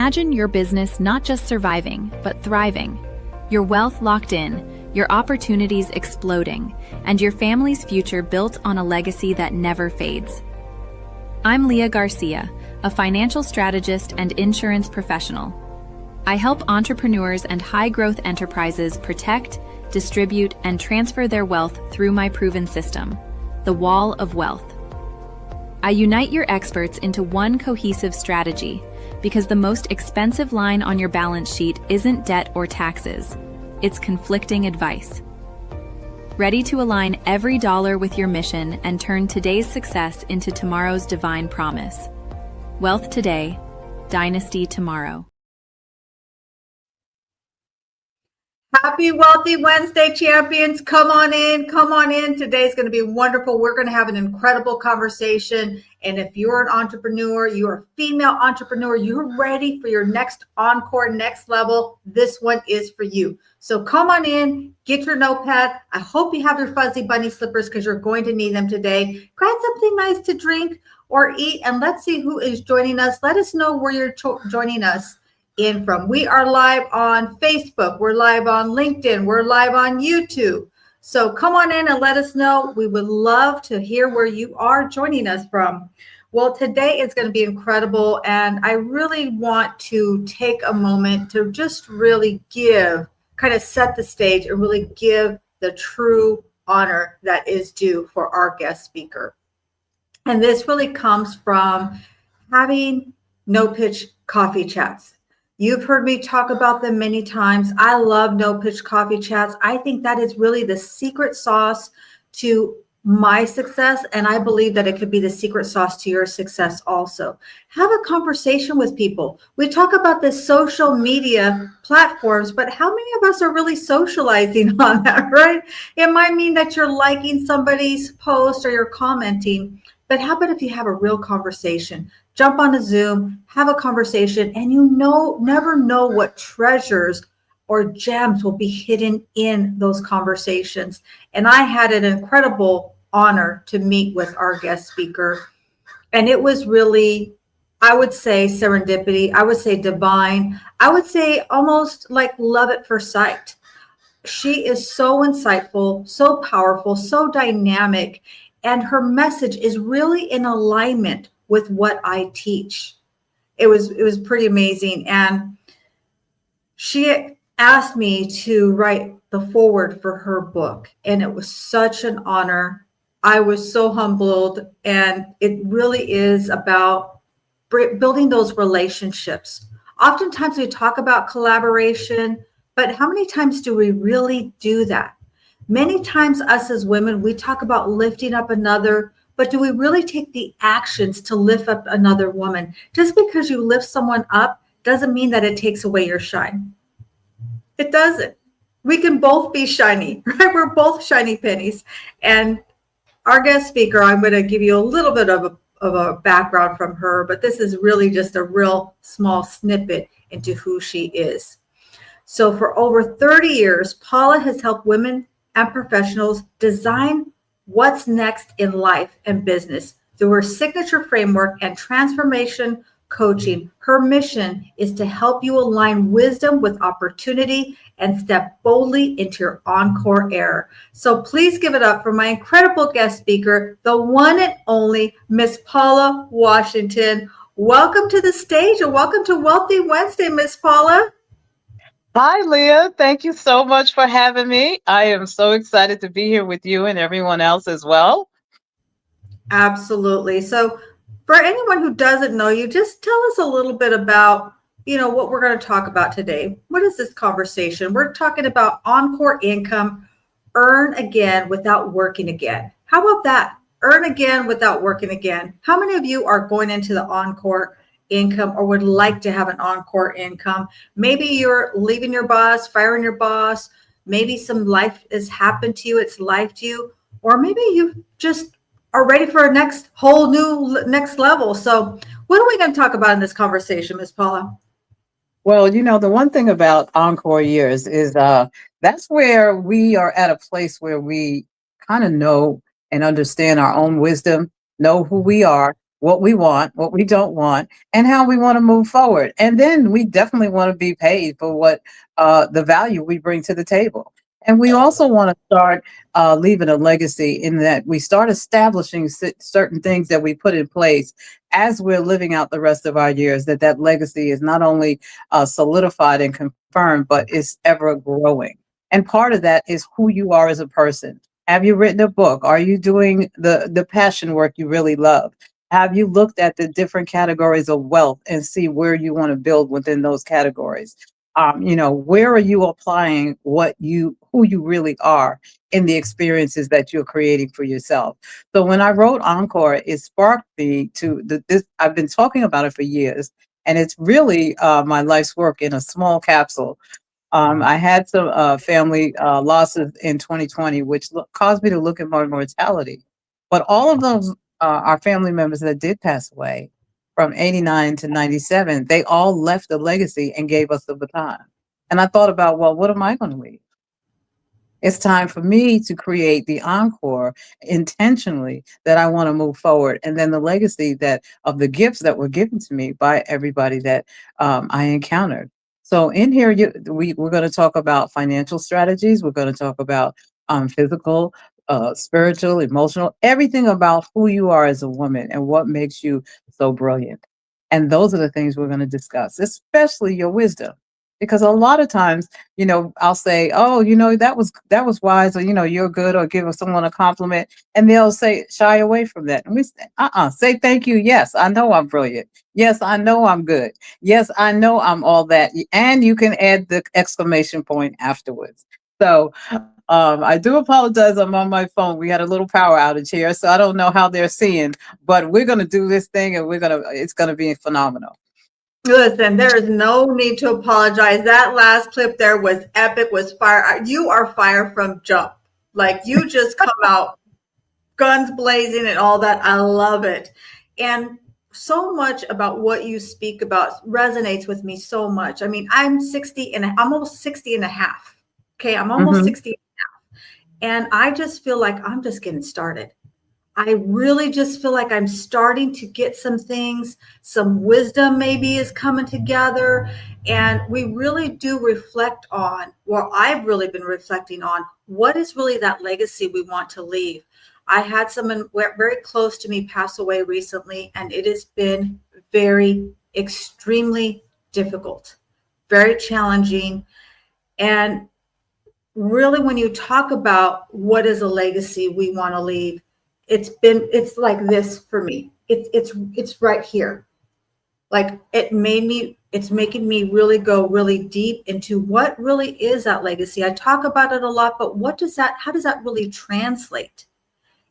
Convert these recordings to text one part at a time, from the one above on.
Imagine your business not just surviving, but thriving. Your wealth locked in, your opportunities exploding, and your family's future built on a legacy that never fades. I'm Leah Garcia, a financial strategist and insurance professional. I help entrepreneurs and high-growth enterprises protect, distribute, and transfer their wealth through my proven system, the Wall of Wealth. I unite your experts into one cohesive strategy, because the most expensive line on your balance sheet isn't debt or taxes, it's conflicting advice. Ready to align every dollar with your mission and turn today's success into tomorrow's divine promise. Wealth today, dynasty tomorrow. Happy Wealthy Wednesday, champions. Come on in. Come on in. Today's going to be wonderful. We're going to have an incredible conversation. And if you're an entrepreneur, you're a female entrepreneur, you're ready for your next encore, next level, this one is for you. So come on in, get your notepad. I hope you have your fuzzy bunny slippers because you're going to need them today. Grab something nice to drink or eat, and let's see who is joining us. Let us know where you're joining us in from. We are live on Facebook. We're live on LinkedIn. We're live on YouTube. So come on in and let us know. We would love to hear where you are joining us from. Well, today is going to be incredible. And I really want to take a moment to just really kind of set the stage and really give the true honor that is due for our guest speaker. And this really comes from having no pitch coffee chats. You've heard me talk about them many times. I love no pitch coffee chats. I think that is really the secret sauce to my success. And I believe that it could be the secret sauce to your success also. Have a conversation with people. We talk about the social media platforms, but how many of us are really socializing on that, right? It might mean that you're liking somebody's post or you're commenting, but how about if you have a real conversation? Jump on a Zoom, have a conversation, and never know what treasures or gems will be hidden in those conversations. And I had an incredible honor to meet with our guest speaker. And it was really, I would say, serendipity. I would say divine. I would say almost like love at first sight. She is so insightful, so powerful, so dynamic, and her message is really in alignment with what I teach. It was pretty amazing. And she asked me to write the foreword for her book. And it was such an honor. I was so humbled. And it really is about building those relationships. Oftentimes we talk about collaboration, but how many times do we really do that? Many times us as women, we talk about lifting up another, but do we really take the actions to lift up another woman? Just because you lift someone up doesn't mean that it takes away your shine. It doesn't. We can both be shiny, right? We're both shiny pennies. And our guest speaker, I'm going to give you a little bit of a background from her, but this is really just a real small snippet into who she is. So for over 30 years, Paula has helped women and professionals design what's next in life and business through her signature framework and transformation coaching. Her mission is to help you align wisdom with opportunity and step boldly into your Encore Era. So please give it up for my incredible guest speaker, the one and only Miss Paula Washington. Welcome to the stage and welcome to Wealthy Wednesday, Miss Paula. Hi, Leah. Thank you so much for having me. I am so excited to be here with you and everyone else as well. Absolutely. So for anyone who doesn't know you, just tell us a little bit about, what we're going to talk about today. What is this conversation? We're talking about Encore Income, earn again without working again. How about that? Earn again without working again. How many of you are going into the Encore Income or would like to have an Encore Income? Maybe you're leaving your boss, firing your boss. Maybe some life has happened to you. It's life to you. Or maybe you just are ready for a next level. So what are we going to talk about in this conversation, Ms. Paula? Well, the one thing about Encore years is that's where we are at a place where we kind of know and understand our own wisdom, know who we are, what we want, what we don't want, and how we want to move forward. And then we definitely want to be paid for what the value we bring to the table. And we also want to start leaving a legacy in that we start establishing certain things that we put in place as we're living out the rest of our years, that that legacy is not only solidified and confirmed, but is ever growing. And part of that is who you are as a person. Have you written a book? Are you doing the passion work you really love? Have you looked at the different categories of wealth and see where you want to build within those categories? Where are you applying who you really are in the experiences that you're creating for yourself? So when I wrote Encore, it sparked me to this. I've been talking about it for years, and it's really my life's work in a small capsule. I had some family losses in 2020, which caused me to look at my mortality. But all of those our family members that did pass away from 89 to 97, they all left a legacy and gave us the baton. And I thought about, well, what am I going to leave? It's time for me to create the encore intentionally that I want to move forward. And then the legacy that of the gifts that were given to me by everybody that I encountered. So in here, we're going to talk about financial strategies. We're going to talk about physical, spiritual, emotional, everything about who you are as a woman and what makes you so brilliant. And those are the things we're going to discuss, especially your wisdom. Because a lot of times, I'll say, "Oh, that was wise," or "You're good," or give someone a compliment, and they'll say shy away from that. And we say, say thank you. Yes, I know I'm brilliant. Yes, I know I'm good. Yes, I know I'm all that. And you can add the exclamation point afterwards. So I do apologize. I'm on my phone. We had a little power outage here, so I don't know how they're seeing, but we're gonna do this thing, and it's gonna be phenomenal. Listen, there is no need to apologize. That last clip there was epic, was fire. You are fire from jump. Like, you just come out guns blazing and all that. I love it. And so much about what you speak about resonates with me so much. I mean, I'm 60 and I'm almost 60 and a half. Okay. I'm almost 60 and I just feel like I'm just getting started. I really just feel like I'm starting to get some things, some wisdom maybe is coming together. And we really do reflect on, well, I've really been reflecting on what is really that legacy we want to leave. I had someone very close to me pass away recently, and it has been very, extremely difficult, very challenging. And really, when you talk about what is a legacy we want to leave, it's like this for me. It's right here. Like, it's making me really go really deep into what really is that legacy. I talk about it a lot, but how does that really translate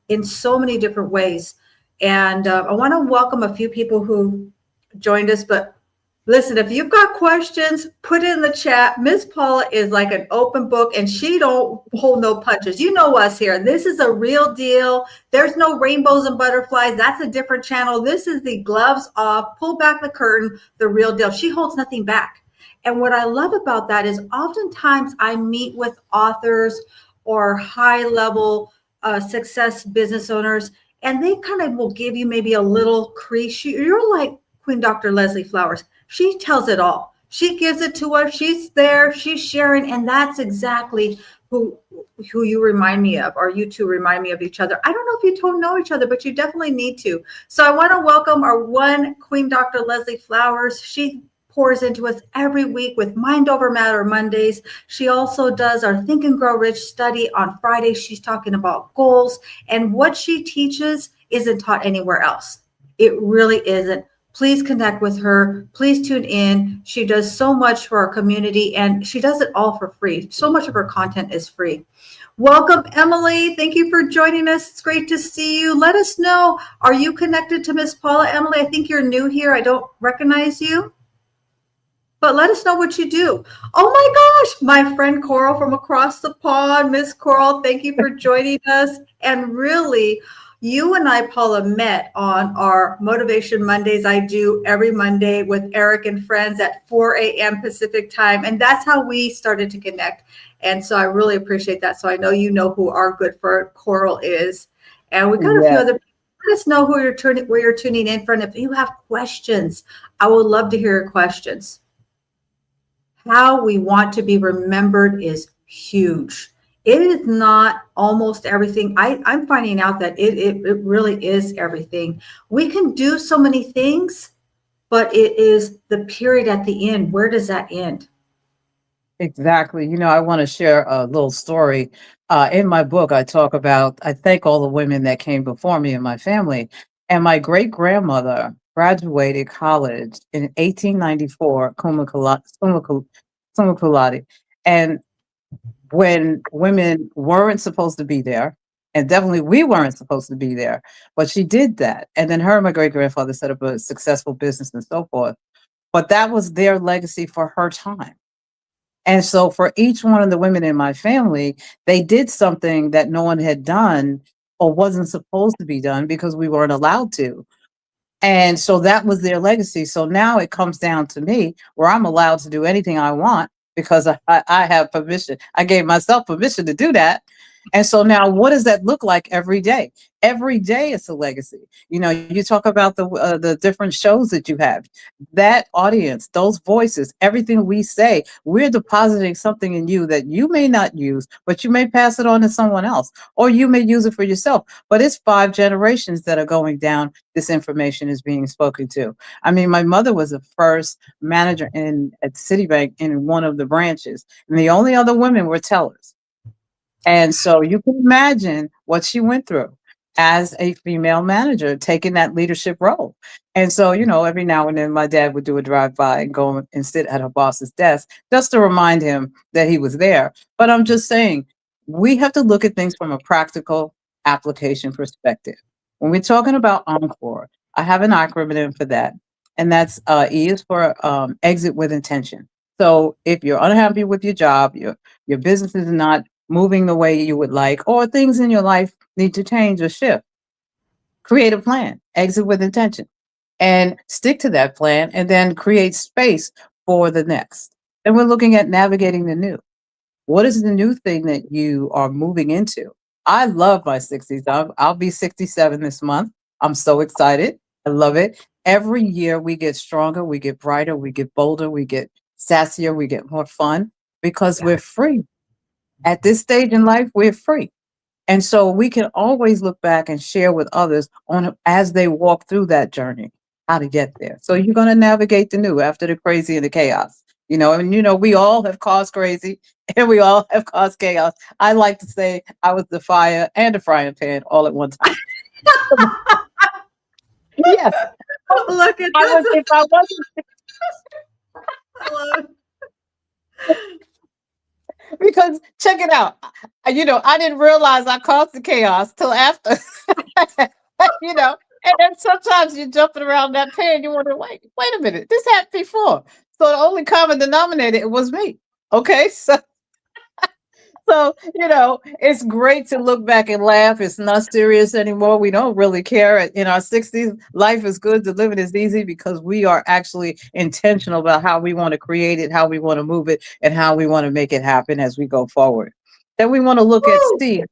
in so many different ways? And I want to welcome a few people who joined us, but listen, if you've got questions, put it in the chat. Miss Paula is like an open book, and she don't hold no punches. You know us here. This is a real deal. There's no rainbows and butterflies. That's a different channel. This is the gloves off, pull back the curtain, the real deal. She holds nothing back. And what I love about that is oftentimes I meet with authors or high-level success business owners, and they kind of will give you maybe a little crease. You're like Queen Dr. Leslie Flowers. She tells it all. She gives it to us. She's there. She's sharing. And that's exactly who you remind me of, or you two remind me of each other. I don't know if you don't know each other, but you definitely need to. So I want to welcome our one Queen Dr. Leslie Flowers. She pours into us every week with Mind Over Matter Mondays. She also does our Think and Grow Rich study on Fridays. She's talking about goals, and what she teaches isn't taught anywhere else. It really isn't. Please connect with her. Please tune in. She does so much for our community, and she does it all for free. So much of her content is free. Welcome, Emily. Thank you for joining us. It's great to see you. Let us know, are you connected to Miss Paula? Emily, I think you're new here. I don't recognize you, but let us know what you do. Oh my gosh, my friend Coral from across the pond. Miss Coral, thank you for joining us. And really, you and I, Paula, met on our Motivation Mondays I do every Monday with Eric and friends at 4 a.m. Pacific time. And that's how we started to connect. And so I really appreciate that. So I know you know who our good friend Coral is. And we got a few other people let us know where you're tuning in from. If you have questions, I would love to hear your questions. How we want to be remembered is huge. It is not almost everything. I'm finding out that it really is everything. We can do so many things, but it is the period at the end. Where does that end? Exactly. I want to share a little story. In my book, I thank all the women that came before me in my family. And my great grandmother graduated college in 1894, summa cum laude. And when women weren't supposed to be there, and definitely we weren't supposed to be there, but she did that. And then her and my great grandfather set up a successful business and so forth. But that was their legacy for her time. And so for each one of the women in my family, they did something that no one had done or wasn't supposed to be done because we weren't allowed to. And so that was their legacy. So now it comes down to me where I'm allowed to do anything I want because I have permission. I gave myself permission to do that. And so now what does that look like every day? Every day it's a legacy. You talk about the different shows that you have. That audience, those voices, everything we say, we're depositing something in you that you may not use, but you may pass it on to someone else, or you may use it for yourself. But it's 5 generations that are going down. This information is being spoken to. I mean, my mother was the first manager at Citibank in one of the branches, and the only other women were tellers. And so you can imagine what she went through as a female manager, taking that leadership role. And so, every now and then my dad would do a drive by and go and sit at her boss's desk just to remind him that he was there. But I'm just saying, we have to look at things from a practical application perspective. When we're talking about Encore, I have an acronym for that. And that's E is for exit with intention. So if you're unhappy with your job, your business is not moving the way you would like, or things in your life need to change or shift, create a plan, exit with intention, and stick to that plan, and then create space for the next. And we're looking at navigating the new. What is the new thing that you are moving into? I love my 60s. I'll be 67 this month. I'm so excited. I love it. Every year we get stronger, we get brighter, we get bolder, we get sassier, we get more fun because we're free. At this stage in life, we're free. And so we can always look back and share with others on as they walk through that journey, how to get there. So you're going to navigate the new after the crazy and the chaos. We all have caused crazy and we all have caused chaos. I like to say I was the fire and the frying pan all at one time. Yes. Look at I was, this. if I wasn't Hello. because check it out. I didn't realize I caused the chaos till after. And then sometimes you're jumping around that pan, you wonder, wait a minute, this happened before. So the only common denominator it was me. Okay, so it's great to look back and laugh. It's not serious anymore. We don't really care. In our 60s, life is good. To live it is easy because we are actually intentional about how we want to create it, how we want to move it, and how we want to make it happen as we go forward. Then we want to look at Woo! Steve.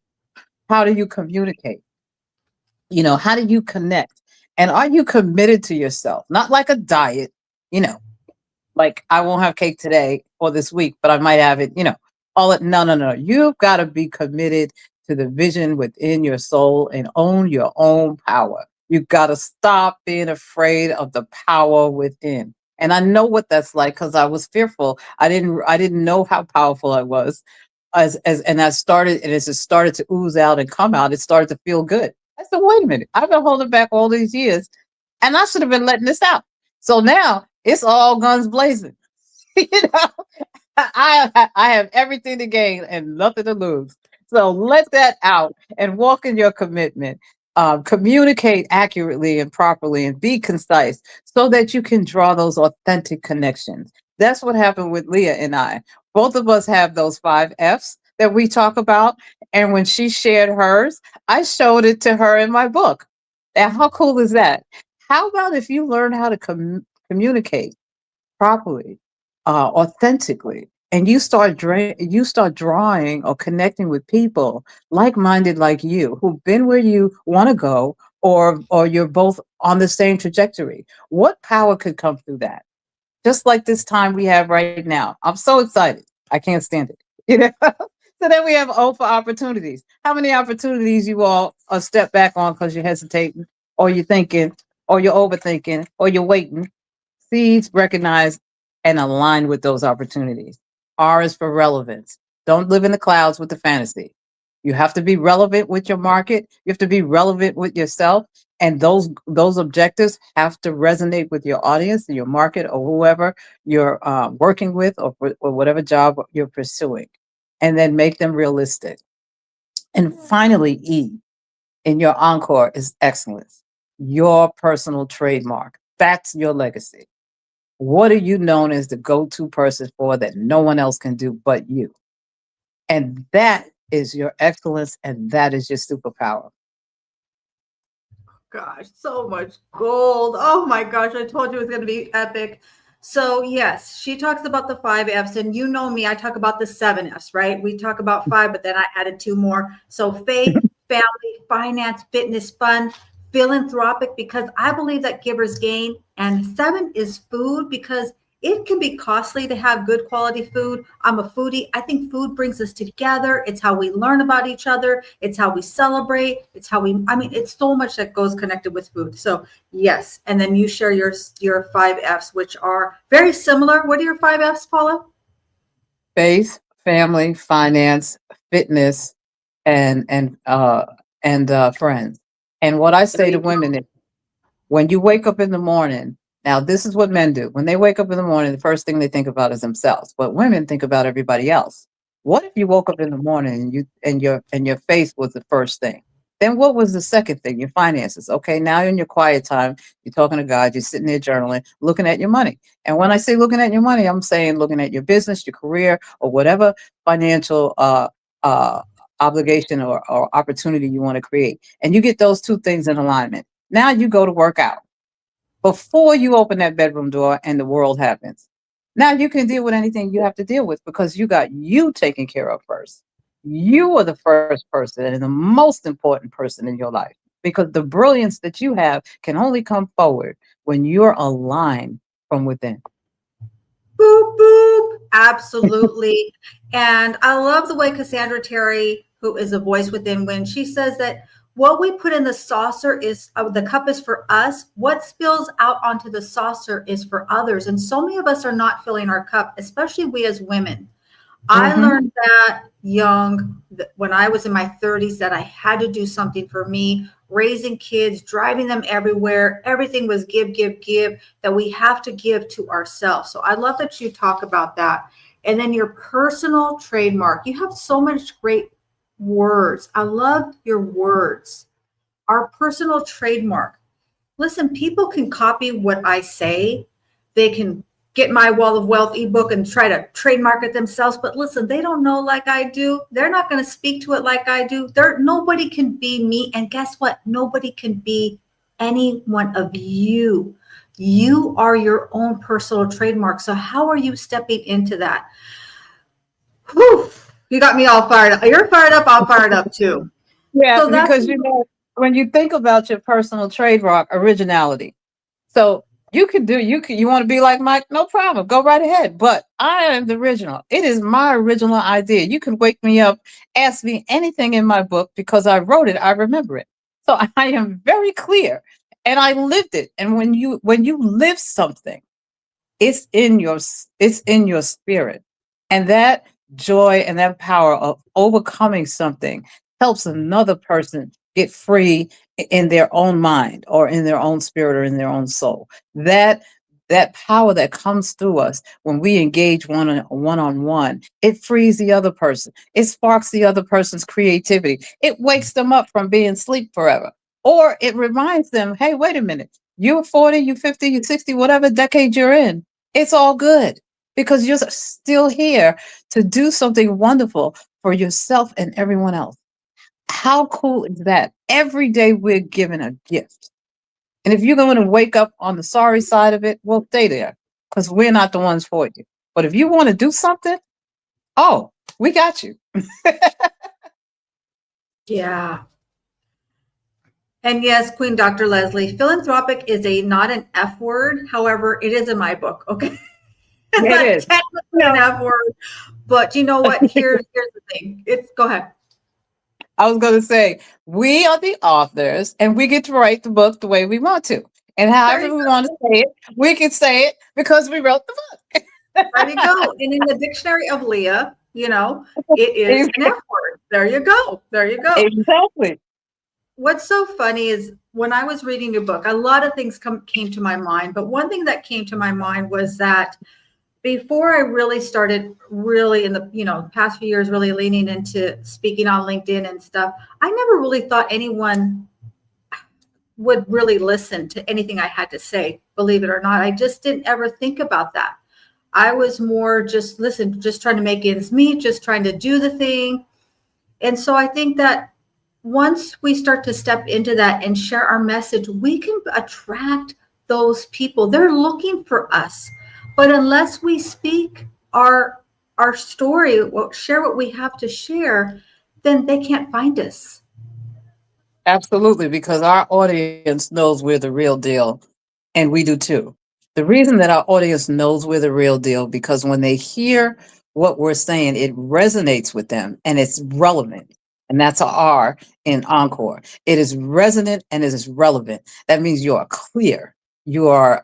How do you communicate? How do you connect? And are you committed to yourself? Not like a diet, you know, like I won't have cake today or this week, but I might have it, all it. No, no, no. You've got to be committed to the vision within your soul and own your own power. You've got to stop being afraid of the power within. And I know what that's like because I was fearful. I didn't know how powerful I was. And I started, and as it started to ooze out and come out, it started to feel good. I said, wait a minute, I've been holding back all these years and I should have been letting this out. So now it's all guns blazing. you know, I have everything to gain and nothing to lose. So let that out and walk in your commitment. Communicate accurately and properly and be concise so that you can draw those authentic connections. That's what happened with Leah and I. Both of us have those 5 F's that we talk about. And when she shared hers, I showed it to her in my book. And how cool is that? How about if you learn how to communicate properly, authentically, and you start drawing or connecting with people like-minded like you who've been where you want to go or you're both on the same trajectory. What power could come through that? Just like this time we have right now. I'm so excited. I can't stand it. You know? So then we have O for opportunities. How many opportunities you all step back on because you're hesitating, or you're thinking, or you're overthinking, or you're waiting? Seeds recognize and align with those opportunities. R is for relevance. Don't live in the clouds with the fantasy. You have to be relevant with your market. You have to be relevant with yourself, and those objectives have to resonate with your audience, your market, or whoever you're working with, or whatever job you're pursuing, and then make them realistic. And finally, E in your encore is excellence, your personal trademark. That's your legacy. What are you known as the go-to person for that no one else can do but you? And that is your excellence, and that is your superpower. Gosh, so much gold. Oh my gosh, I told you it was going to be epic. So, yes, she talks about the 5 F's, and you know me, I talk about the 7 F's, right? We talk about 5, but then I added 2 more. So, faith, family, finance, fitness, fun, philanthropic, because I believe that givers gain. And 7 is food, because it can be costly to have good quality food. I'm a foodie. I think food brings us together. It's how we learn about each other. It's how we celebrate. I mean, it's so much that goes connected with food. So yes. And then you share your 5 F's, which are very similar. What are your 5 F's, Paula? Faith, family, finance, fitness, and friends. And what I There say to you women go. is, when you wake up in the morning, now this is what men do. When they wake up in the morning, the first thing they think about is themselves. But women think about everybody else. What if you woke up in the morning and your faith was the first thing? Then what was the second thing? Your finances. Okay, now in your quiet time, you're talking to God, you're sitting there journaling, looking at your money. And when I say looking at your money, I'm saying looking at your business, your career, or whatever financial uh obligation or opportunity you want to create. And you get those two things in alignment. Now you go to work out before you open that bedroom door and the world happens. Now you can deal with anything you have to deal with because you got you taken care of first. You are the first person and the most important person in your life, because the brilliance that you have can only come forward when you're aligned from within. Boop, boop. Absolutely. And I love the way Cassandra Terry, who is a voice within, when she says that what we put in the saucer is the cup is for us. What spills out onto the saucer is for others. And so many of us are not filling our cup, especially we as women. I Mm-hmm. learned that young, when I was in my 30s, that I had to do something for me, raising kids, driving them everywhere. Everything was give, give, give, that we have to give to ourselves. So I love that you talk about that. And then your personal trademark. You have so much great words. I love your words. Our personal trademark. Listen, people can copy what I say. They can get my Wall of Wealth ebook and try to trademark it themselves. But listen, they don't know like I do. They're not going to speak to it like I do. Nobody can be me. And guess what? Nobody can be any one of you. You are your own personal trademark. So how are you stepping into that? Whew, you got me all fired up. You're fired up. I'm fired up too. Yeah, So that's because when you think about your personal trademark, originality. So you want to be like Mike, no problem. Go right ahead. But I am the original. It is my original idea. You can wake me up, ask me anything in my book because I wrote it, I remember it. So I am very clear and I lived it. And when you live something, it's in your spirit. And that joy and that power of overcoming something helps another person get free in their own mind or in their own spirit or in their own soul. That power that comes through us when we engage one on one, it frees the other person. It sparks the other person's creativity. It wakes them up from being asleep forever. Or it reminds them, hey, wait a minute. You're 40, you're 50, you're 60, whatever decade you're in. It's all good because you're still here to do something wonderful for yourself and everyone else. How cool is that? Every day we're given a gift. And if you're going to wake up on the sorry side of it, well, stay there because we're not the ones for you. But if you want to do something, oh, we got you. yeah. And yes, Queen Dr. Leslie, philanthropic is a not an F word. However, it is in my book. Okay. It's It not is. technically an No, F word, but you know what? Here's the thing. It's go ahead. I was going to say, we are the authors and we get to write the book the way we want to. And There you however we go. want to say it, we can say it because we wrote the book. There you go. And in the dictionary of Leah, it is Ex- an F word. There you go. There you go. Exactly. What's so funny is when I was reading your book, a lot of things came to my mind. But one thing that came to my mind was that before I really started really in the past few years really leaning into speaking on LinkedIn and stuff, I never really thought anyone would really listen to anything I had to say, believe it or not. I just didn't ever think about that. I was more just just trying to make ends meet, just trying to do the thing. And so I think that once we start to step into that and share our message, we can attract those people. They're looking for us. But unless we speak our story, share what we have to share, then they can't find us. Absolutely, because our audience knows we're the real deal, and we do too. The reason that our audience knows we're the real deal because when they hear what we're saying, it resonates with them and it's relevant. And that's a R in Encore. It is resonant and it is relevant. That means you are clear, you are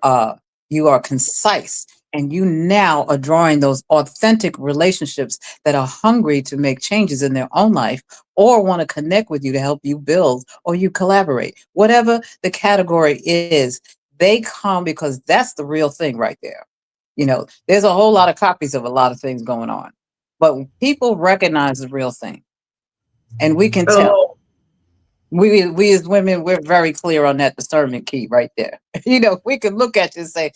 concise, and you now are drawing those authentic relationships that are hungry to make changes in their own life or want to connect with you to help you build or you collaborate. Whatever the category is, they come because that's the real thing right there. There's a whole lot of copies of a lot of things going on, but people recognize the real thing and we can tell. Oh, We as women, we're very clear on that discernment key right there. We can look at you and say,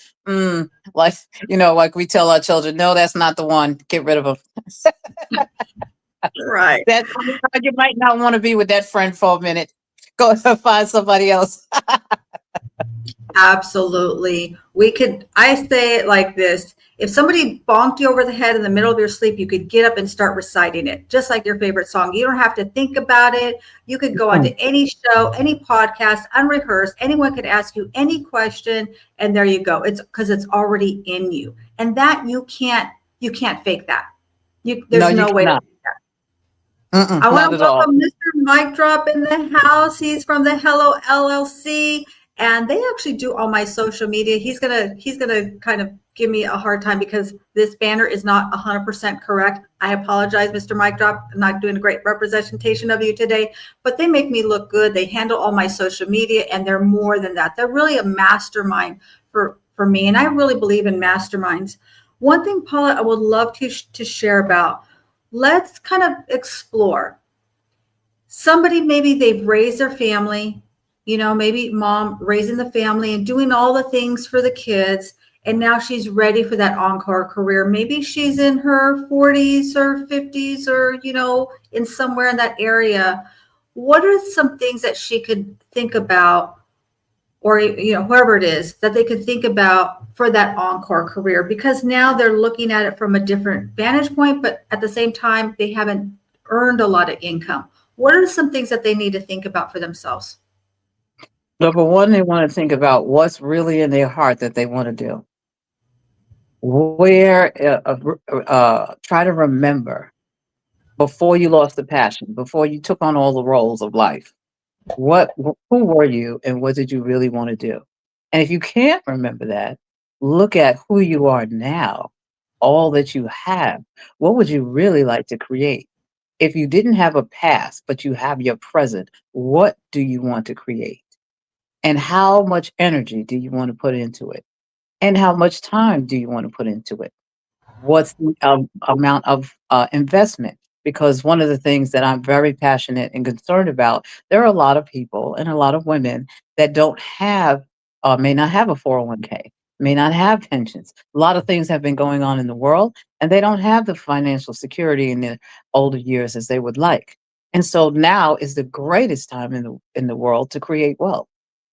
like, like we tell our children, no, that's not the one. Get rid of them. right. That you might not want to be with that friend for a minute. Go find somebody else. Absolutely. I say it like this. If somebody bonked you over the head in the middle of your sleep, you could get up and start reciting it, just like your favorite song. You don't have to think about it. You could go onto any show, any podcast, unrehearsed. Anyone could ask you any question, and there you go. It's because it's already in you. And that you can't fake that. No, There's you no way to cannot. fake that. I want Not to at all. welcome Mr. Mike Drop in the house. He's from the Hello LLC. And they actually do all my social media. He's gonna kind of give me a hard time because this banner is not 100% correct. I apologize, Mr. Mike Drop. I'm not doing a great representation of you today, but they make me look good. They handle all my social media, and they're more than that. They're really a mastermind for me, and I really believe in masterminds. One thing, Paula, I would love to share about. Let's kind of explore. Somebody, maybe they've raised their family. Maybe mom raising the family and doing all the things for the kids. And now she's ready for that encore career. Maybe she's in her 40s or 50s or, in somewhere in that area. What are some things that she could think about or, whoever it is that they could think about for that encore career? Because now they're looking at it from a different vantage point, but at the same time, they haven't earned a lot of income. What are some things that they need to think about for themselves? Number one, they want to think about what's really in their heart that they want to do. Try to remember before you lost the passion, before you took on all the roles of life. Who were you and what did you really want to do? And if you can't remember that, look at who you are now, all that you have. What would you really like to create? If you didn't have a past, but you have your present, what do you want to create? And how much energy do you want to put into it? And how much time do you want to put into it? What's the amount of investment? Because one of the things that I'm very passionate and concerned about, there are a lot of people and a lot of women that don't have, may not have a 401k, may not have pensions. A lot of things have been going on in the world, and they don't have the financial security in their older years as they would like. And so now is the greatest time in the world to create wealth.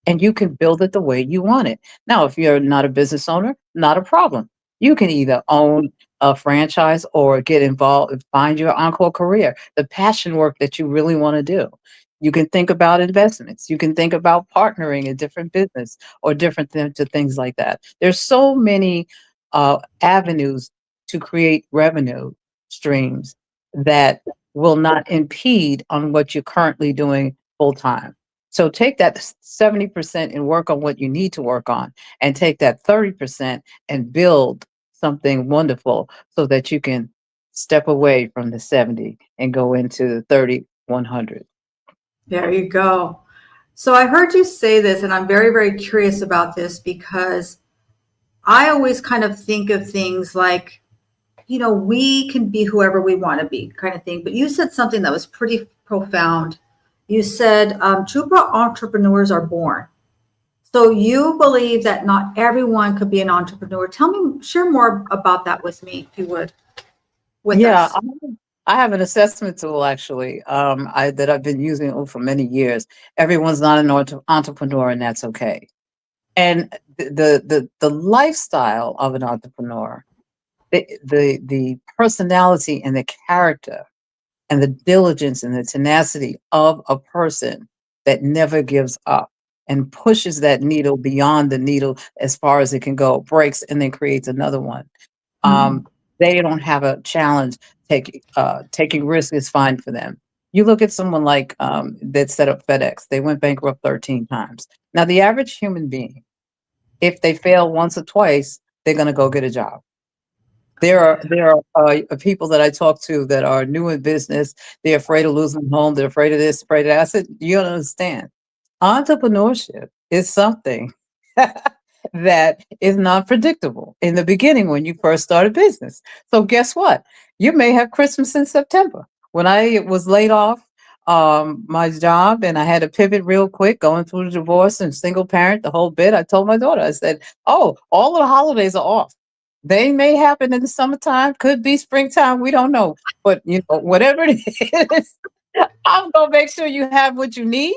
And you can build it the way you want it. Now, if you're not a business owner, not a problem. You can either own a franchise or get involved, find your encore career, the passion work that you really want to do. You can think about investments. You can think about partnering in different business or different to things like that. There's so many avenues to create revenue streams that will not impede on what you're currently doing full time. So take that 70% and work on what you need to work on, and take that 30% and build something wonderful so that you can step away from the 70 and go into the 30, 100. There you go. So I heard you say this, and I'm very, very curious about this because I always kind of think of things like, we can be whoever we want to be kind of thing. But you said something that was pretty profound. You said true entrepreneurs are born. So you believe that not everyone could be an entrepreneur. Share more about that with me, if you would, with Yeah, us. I have an assessment tool actually that I've been using for many years. Everyone's not an entrepreneur, and that's okay. And the lifestyle of an entrepreneur, the personality and the character and the diligence and the tenacity of a person that never gives up and pushes that needle beyond the needle as far as it can go, breaks and then creates another one. Mhm. They don't have a challenge. Taking risk is fine for them. You look at someone like that set up FedEx. They went bankrupt 13 times. Now, the average human being, if they fail once or twice, they're going to go get a job. There are people that I talk to that are new in business. They're afraid of losing home. They're afraid of this, afraid of that. I said, you don't understand. Entrepreneurship is something that is not predictable in the beginning when you first start a business. So guess what? You may have Christmas in September. When I was laid off my job and I had to pivot real quick, going through the divorce and single parent, the whole bit, I told my daughter, I said, oh, all of the holidays are off. They may happen in the summertime, could be springtime, we don't know. But whatever it is, I'm gonna make sure you have what you need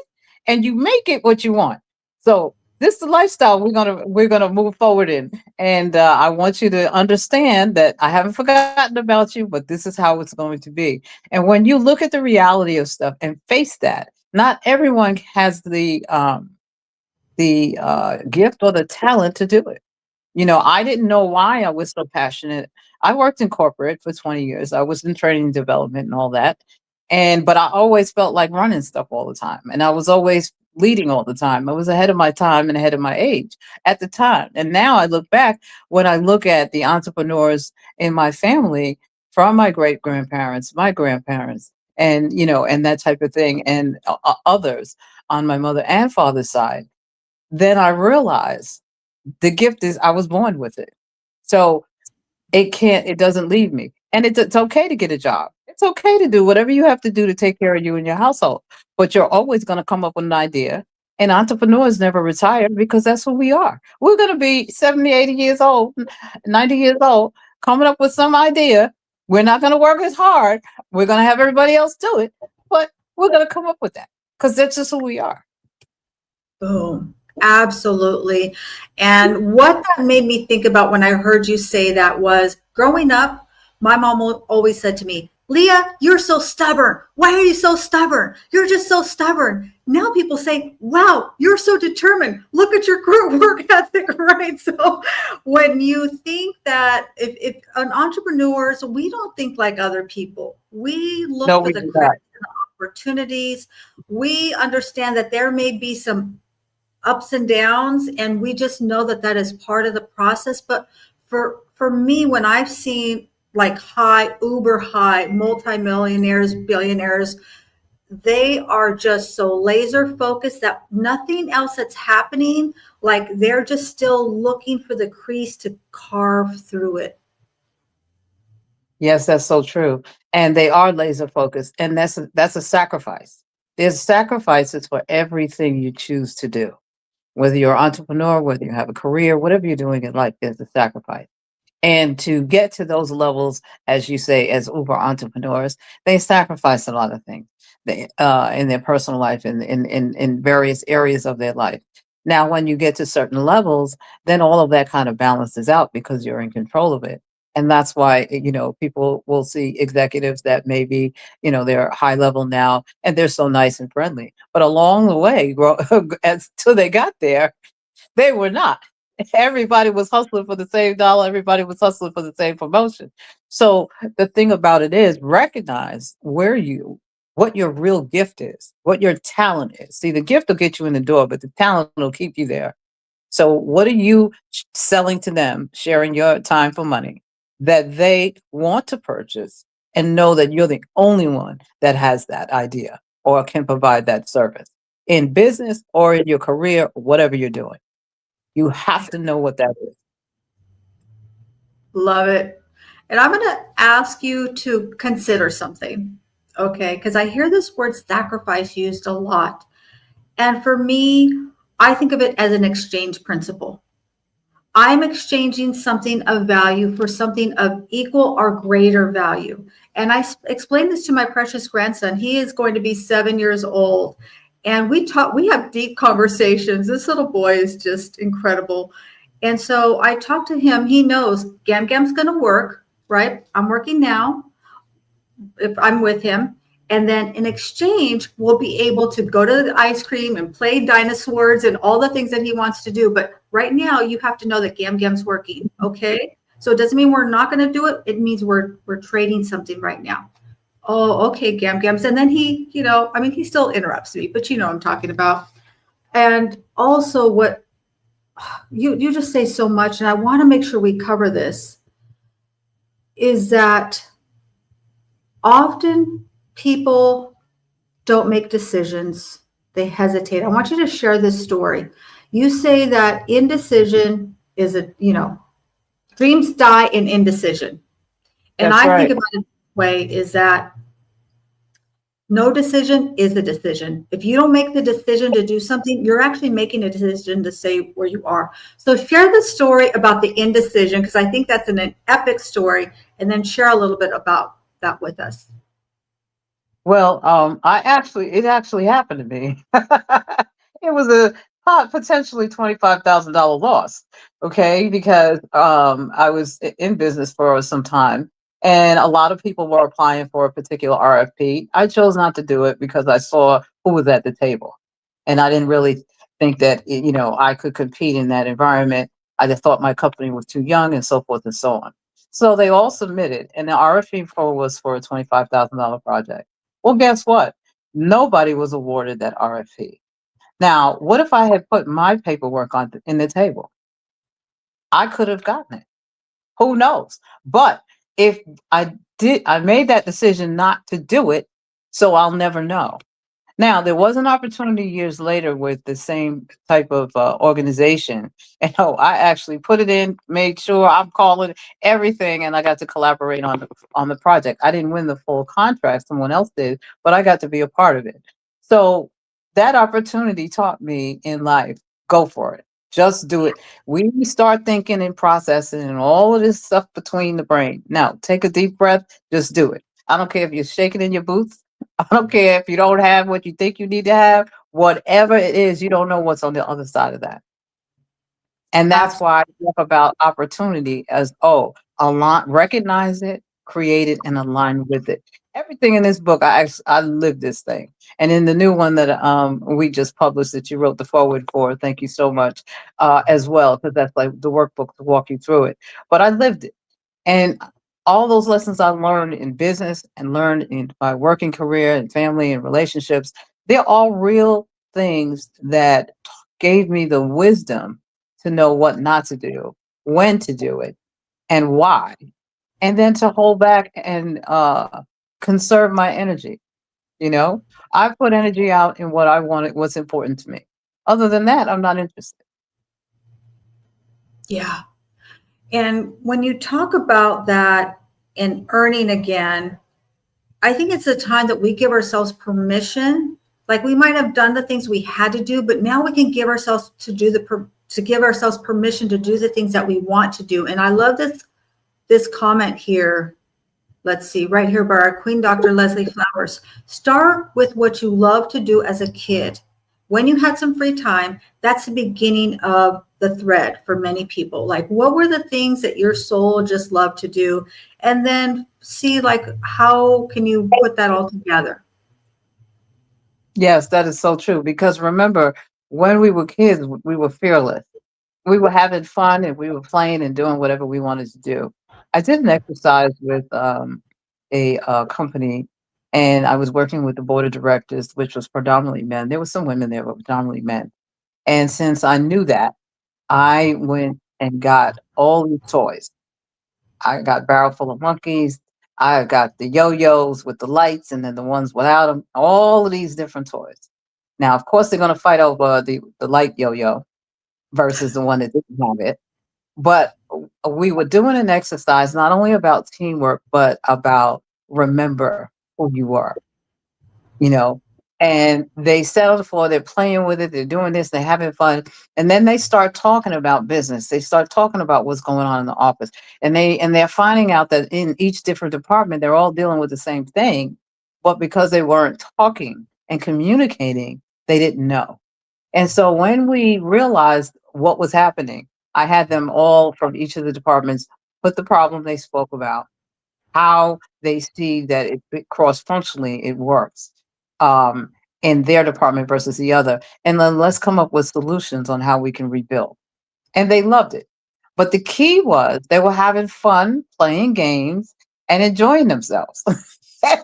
and you make it what you want. So this is the lifestyle we're gonna move forward in. And I want you to understand that I haven't forgotten about you, but this is how it's going to be. And when you look at the reality of stuff and face that, not everyone has the gift or the talent to do it. I didn't know why I was so passionate. I worked in corporate for 20 years. I was in training and development and all that. But I always felt like running stuff all the time. And I was always leading all the time. I was ahead of my time and ahead of my age at the time. And now I look back, when I look at the entrepreneurs in my family, from my great grandparents, my grandparents, and that type of thing, and others on my mother and father's side, then I realize the gift is I was born with it. So it doesn't leave me. And it's okay to get a job. It's okay to do whatever you have to do to take care of you and your household. But you're always going to come up with an idea. And entrepreneurs never retire because that's who we are. We're going to be 70, 80 years old, 90 years old, coming up with some idea. We're not going to work as hard. We're going to have everybody else do it. But we're going to come up with that because that's just who we are. Boom. Absolutely. And what that made me think about when I heard you say that was, growing up, my mom always said to me, Leah, you're so stubborn. Why are you so stubborn? You're just so stubborn. Now people say, wow, you're so determined. Look at your work ethic, right? So when you think that if an entrepreneur, so we don't think like other people. We look No, for we the do critics not. and the opportunities. We understand that there may be some ups and downs, and we just know that that is part of the process. But for me, when I've seen like uber high multimillionaires, billionaires, they are just so laser focused that nothing else that's happening, like they're just still looking for the crease to carve through it. Yes, that's so true. And they are laser focused, and that's a sacrifice. There's sacrifices for everything you choose to do. Whether you're an entrepreneur, whether you have a career, whatever you're doing in life, there's a sacrifice. And to get to those levels, as you say, as Uber entrepreneurs, they sacrifice a lot of things in their personal life and in various areas of their life. Now, when you get to certain levels, then all of that kind of balances out because you're in control of it. And that's why, people will see executives that maybe, they're high level now and they're so nice and friendly. But along the way, as till they got there, they were not. Everybody was hustling for the same dollar. Everybody was hustling for the same promotion. So the thing about it is recognize what your real gift is, what your talent is. See, the gift will get you in the door, but the talent will keep you there. So what are you selling to them, sharing your time for money that they want to purchase and know that you're the only one that has that idea or can provide that service in business or in your career, whatever you're doing. You have to know what that is. Love it. And I'm going to ask you to consider something, okay? Because I hear this word sacrifice used a lot. And for me, I think of it as an exchange principle. I'm exchanging something of value for something of equal or greater value. And I explained this to my precious grandson. He is going to be 7 years old. And we have deep conversations. This little boy is just incredible. And so I talked to him. He knows Gam Gam's going to work, right? I'm working now if I'm with him. And then in exchange, we'll be able to go to the ice cream and play dinosaurs and all the things that he wants to do. But right now, you have to know that Gam Gam's working, okay? So it doesn't mean we're not going to do it. It means we're trading something right now. Oh, okay, Gam Gams. And then he still interrupts me, but you know what I'm talking about. And also what you just say so much, and I want to make sure we cover this, is that often people don't make decisions. They hesitate. I want you to share this story. You say that indecision is dreams die in indecision. And That's I right. think about it this way is that no decision is a decision. If you don't make the decision to do something, you're actually making a decision to stay where you are. So share the story about the indecision, because I think that's an epic story, and then share a little bit about that with us. Well, it actually happened to me. It was a potentially $25,000 loss. Okay, because I was in business for some time, and a lot of people were applying for a particular RFP. I chose not to do it because I saw who was at the table, and I didn't really think that I could compete in that environment. I just thought my company was too young, and so forth and so on. So they all submitted, and the RFP was for a $25,000 project. Well, guess what? Nobody was awarded that RFP. Now, what if I had put my paperwork in the table? I could have gotten it. Who knows? But if I made that decision not to do it, so I'll never know. Now, there was an opportunity years later with the same type of organization. And I actually put it in, made sure I'm calling everything, and I got to collaborate on the project. I didn't win the full contract; someone else did, but I got to be a part of it. So that opportunity taught me in life: go for it. Just do it. We start thinking and processing and all of this stuff between the brain. Now, take a deep breath. Just do it. I don't care if you're shaking in your boots. I don't care if you don't have what you think you need to have. Whatever it is, you don't know what's on the other side of that. And that's why I talk about opportunity as, align, recognize it, create it, and align with it. Everything in this book, I live this thing. And in the new one that we just published that you wrote the forward for, thank you so much, as well, because that's like the workbook to walk you through it. But I lived it. And all those lessons I learned in business and learned in my working career and family and relationships, they're all real things that gave me the wisdom to know what not to do, when to do it, and why. And then to hold back and conserve my energy. I put energy out in what I wanted, what's important to me. Other than that, I'm not interested. Yeah. And when you talk about that in earning again, I think it's a time that we give ourselves permission. Like we might have done the things we had to do, but now we can give ourselves give ourselves permission to do the things that we want to do. And I love this comment here. Let's see, right here by our Queen Dr. Leslie Flowers. Start with what you love to do as a kid. When you had some free time, that's the beginning of the thread for many people. Like, what were the things that your soul just loved to do? And then see, like, how can you put that all together? Yes, that is so true. Because remember, when we were kids, we were fearless. We were having fun and we were playing and doing whatever we wanted to do. I did an exercise with a company, and I was working with the board of directors, which was predominantly men. There were some women there, but predominantly men. And since I knew that, I went and got all these toys. I got barrel full of monkeys. I got the yo-yos with the lights and then the ones without them, all of these different toys. Now, of course, they're going to fight over the light yo-yo versus the one that didn't have it. But we were doing an exercise not only about teamwork, but about remember who you were, you know. And they sat on the floor, they're playing with it, they're doing this, they're having fun. And then they start talking about business. They start talking about what's going on in the office. And they're finding out that in each different department, they're all dealing with the same thing. But because they weren't talking and communicating, they didn't know. And so when we realized what was happening, I had them all from each of the departments put the problem they spoke about, how they see that it cross functionally it works in their department versus the other, and then let's come up with solutions on how we can rebuild. And they loved it. But the key was they were having fun playing games and enjoying themselves.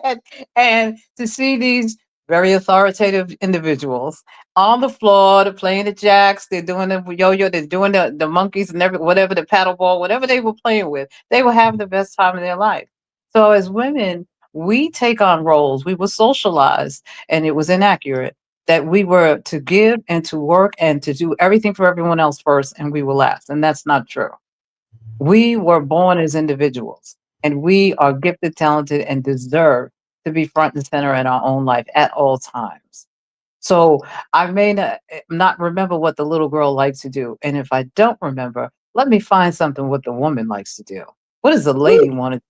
and, and to see these very authoritative individuals on the floor, they're playing the jacks, they're doing the yo-yo, they're doing the monkeys and whatever, the paddle ball, whatever they were playing with, they were having the best time of their life. So as women, we take on roles. We were socialized, and it was inaccurate that we were to give and to work and to do everything for everyone else first, and we were last. And that's not true. We were born as individuals, and we are gifted, talented, and deserve to be front and center in our own life at all times. So I may not remember what the little girl likes to do. And if I don't remember, let me find something what the woman likes to do. What does the lady want to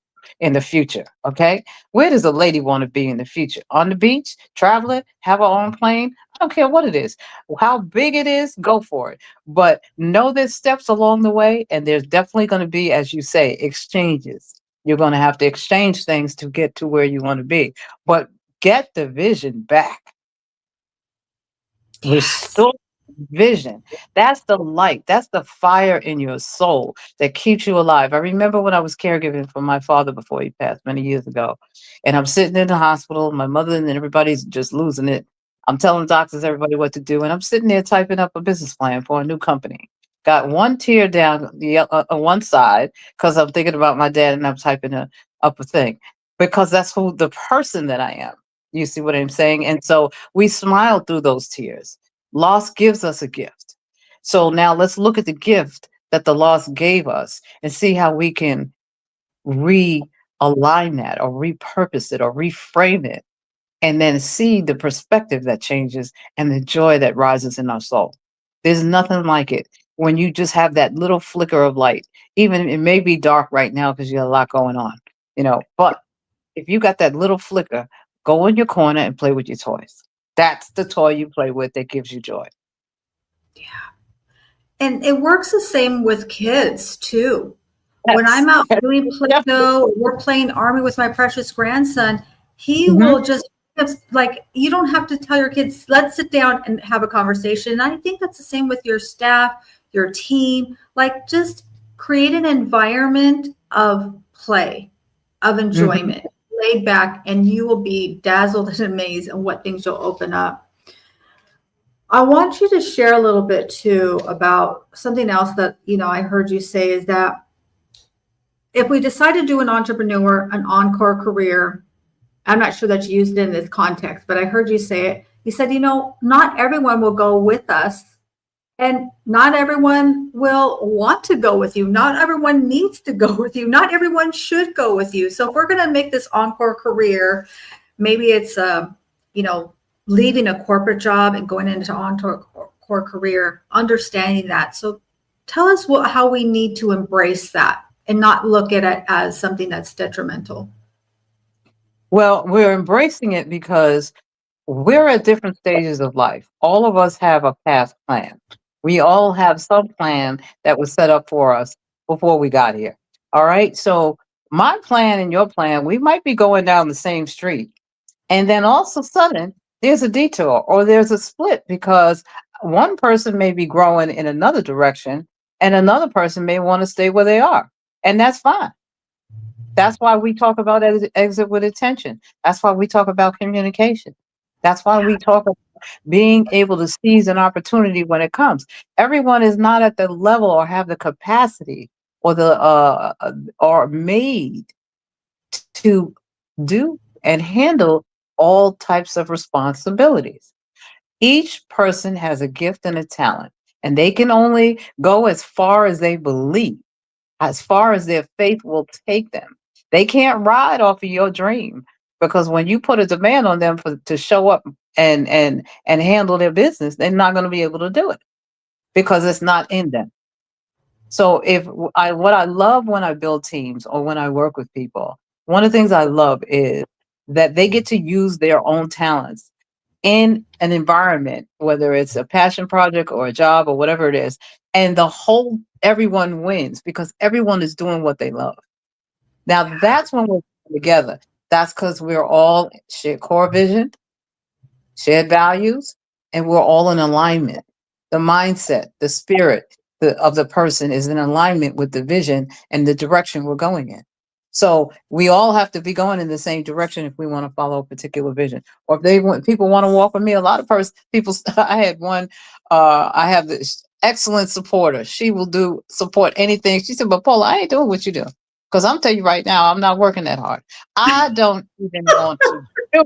in the future? Okay. Where does a lady want to be in the future? On the beach, traveling, have her own plane? I don't care what it is. How big it is, go for it. But know there's steps along the way, and there's definitely going to be, as you say, exchanges. You're going to have to exchange things to get to where you want to be. But get the vision back. Yes. Restore vision. That's the light. That's the fire in your soul that keeps you alive. I remember when I was caregiving for my father before he passed many years ago, and I'm sitting in the hospital, my mother and everybody's just losing it. I'm telling doctors, everybody what to do, and I'm sitting there typing up a business plan for a new company. Got one tear down one side because I'm thinking about my dad, and I'm typing up a thing because that's who the person that I am. You see what I'm saying? And so we smile through those tears. Loss gives us a gift. So now let's look at the gift that the loss gave us and see how we can realign that or repurpose it or reframe it, and then see the perspective that changes and the joy that rises in our soul. There's nothing like it when you just have that little flicker of light. Even it may be dark right now because you have a lot going on, but if you got that little flicker, go in your corner and play with your toys. That's the toy you play with that gives you joy. And it works the same with kids too. When Yes. I'm out doing Definitely. Play-Doh, we're playing Army with my precious grandson, he Mhm. will just, like, you don't have to tell your kids, let's sit down and have a conversation. And I think that's the same with your staff, your team. Like, just create an environment of play, of Mhm. enjoyment, laid back, and you will be dazzled and amazed at what things you'll open up. I want you to share a little bit too about something else that, I heard you say is that if we decide to do an encore career, I'm not sure that you used it in this context, but I heard you say it. You said, not everyone will go with us, and not everyone will want to go with you. Not everyone needs to go with you. Not everyone should go with you. So if we're going to make this encore career, maybe it's, you know, leaving a corporate job and going into encore career, understanding that. So tell us how we need to embrace that and not look at it as something that's detrimental. Well, we're embracing it because we're at different stages of life. All of us have a past plan. We all have some plan that was set up for us before we got here. All right. So my plan and your plan, we might be going down the same street. And then all of a sudden, there's a detour or there's a split because one person may be growing in another direction and another person may want to stay where they are. And that's fine. That's why we talk about exit with attention. That's why we talk about communication. That's why we talk about being able to seize an opportunity when it comes. Everyone is not at the level or have the capacity or the or made to do and handle all types of responsibilities. Each person has a gift and a talent, and they can only go as far as they believe, as far as their faith will take them. They can't ride off of your dream because when you put a demand on them to show up and handle their business, they're not going to be able to do it because it's not in them. So if I what I love when I build teams or when I work with people, one of the things I love is that they get to use their own talents in an environment, whether it's a passion project or a job or whatever it is, and the whole everyone wins because everyone is doing what they love. Now that's when we're together. That's because we're all share core vision, shared values, and we're all in alignment. The mindset, the spirit of the person is in alignment with the vision and the direction we're going in. So we all have to be going in the same direction if we want to follow a particular vision. Or if they want people want to walk with me, a lot of people I had one, I have this excellent supporter. She will do support anything. She said, but Paula, I ain't doing what you do. Because I'm telling you right now, I'm not working that hard. I don't even want to do,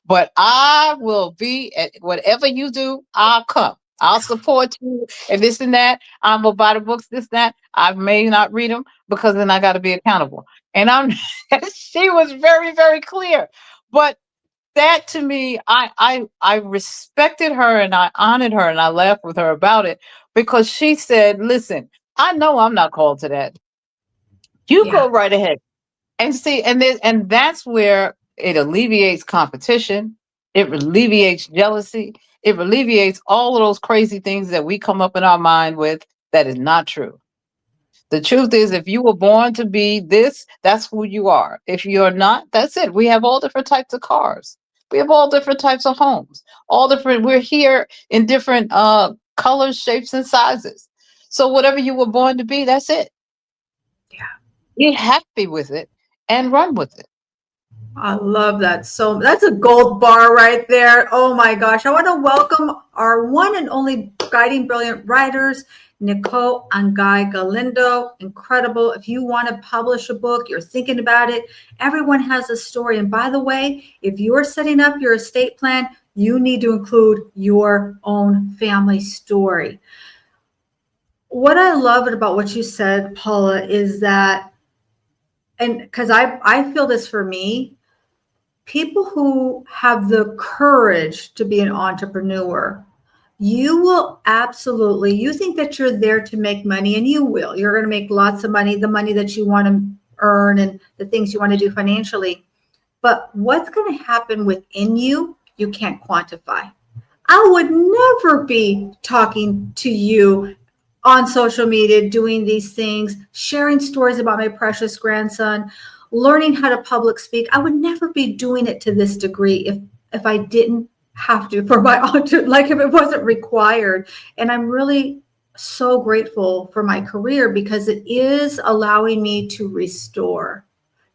but I will be at whatever you do, I'll come. I'll support you and this and that. I'm gonna buy the books, this, that. I may not read them because then I got to be accountable. And I'm she was very, very clear. But that to me, I respected her and I honored her and I laughed with her about it because she said, listen, I know I'm not called to that. You Yeah. go right ahead. And see, and that's where it alleviates competition, it alleviates jealousy, it alleviates all of those crazy things that we come up in our mind with that is not true. The truth is, if you were born to be this, that's who you are. If you're not, that's it. We have all different types of cars. We have all different types of homes. All different. We're here in different colors, shapes, and sizes. So whatever you were born to be, that's it. Yeah. Be happy with it and run with it. I love that. So that's a gold bar right there. Oh my gosh. I want to welcome our one and only guiding brilliant writers, Nicole and Guy Galindo. Incredible. If you want to publish a book, you're thinking about it, everyone has a story. And by the way, if you're setting up your estate plan, you need to include your own family story. What I love about what you said, Paula, is that, and because I feel this for me, people who have the courage to be an entrepreneur, you will absolutely, you think that you're there to make money, and you will. You're going to make lots of money, the money that you want to earn and the things you want to do financially. But what's going to happen within you, you can't quantify. I would never be talking to you on social media, doing these things, sharing stories about my precious grandson, learning how to public speak. I would never be doing it to this degree if I didn't have to for my like if it wasn't required. And I'm really so grateful for my career because it is allowing me to restore.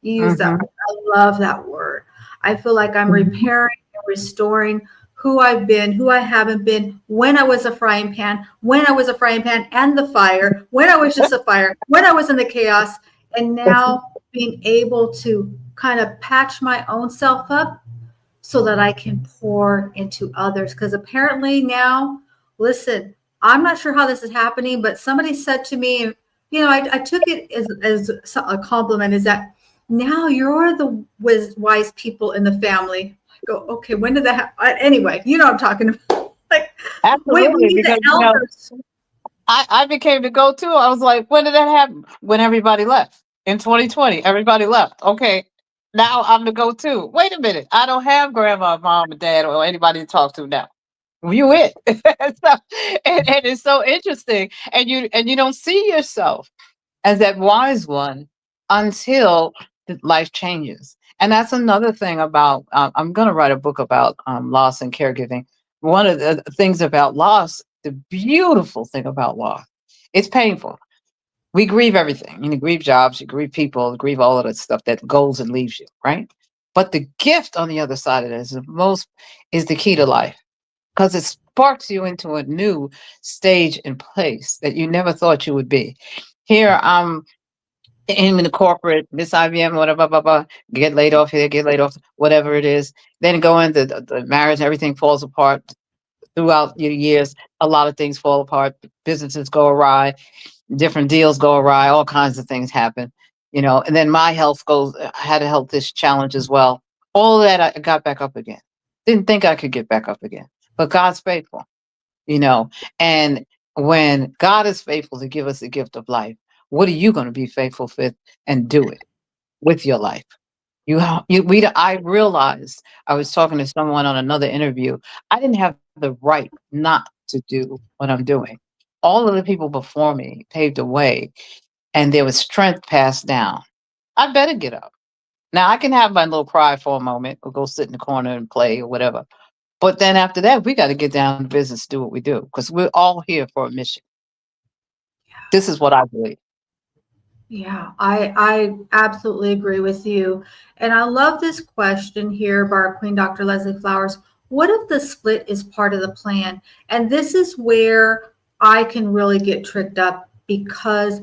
You use that. I love that word. I feel like I'm repairing and restoring who I've been, who I haven't been, when I was a frying pan, when I was a frying pan and the fire, when I was just a fire, when I was in the chaos, and now being able to kind of patch my own self up so that I can pour into others. Because apparently now, listen, I'm not sure how this is happening, but somebody said to me, you know, I took it as a compliment, is that now you're the wise people in the family. I go, okay, when did that happen? Anyway, you know what I'm talking about. Like, Absolutely, wait, we need because the elders. I became the go-to. I was like, when did that happen? When everybody left in 2020, everybody left. Okay, now I'm the go-to. Wait a minute, I don't have grandma, mom, and dad, or anybody to talk to now. You it. So, and it's so interesting. And you don't see yourself as that wise one until life changes. And that's another thing about, I'm going to write a book about loss and caregiving. One of the things about loss, the beautiful thing about loss, it's painful. We grieve everything. You grieve jobs, you grieve people, grieve all of that stuff that goes and leaves you, right? But the gift on the other side of it is the key to life, because it sparks you into a new stage and place that you never thought you would be. Here, I'm in the corporate, Miss IBM, whatever, blah, blah, get laid off here, get laid off, whatever it is. Then go into the marriage, everything falls apart throughout your years. A lot of things fall apart, businesses go awry, different deals go awry, all kinds of things happen, and then my health goes, I had a health issue challenge as well. All of that, I got back up again. Didn't think I could get back up again, but God's faithful, you know, and when God is faithful to give us the gift of life, what are you going to be faithful with and do it with your life? I realized, I was talking to someone on another interview. I didn't have the right not to do what I'm doing. All of the people before me paved the way, and there was strength passed down. I better get up. Now I can have my little cry for a moment, or go sit in the corner and play or whatever. But then after that, we got to get down to business, do what we do, because we're all here for a mission. This is what I believe. Yeah, I absolutely agree with you. And I love this question here by our Queen Dr. Leslie Flowers. What if the split is part of the plan? And this is where I can really get tricked up, because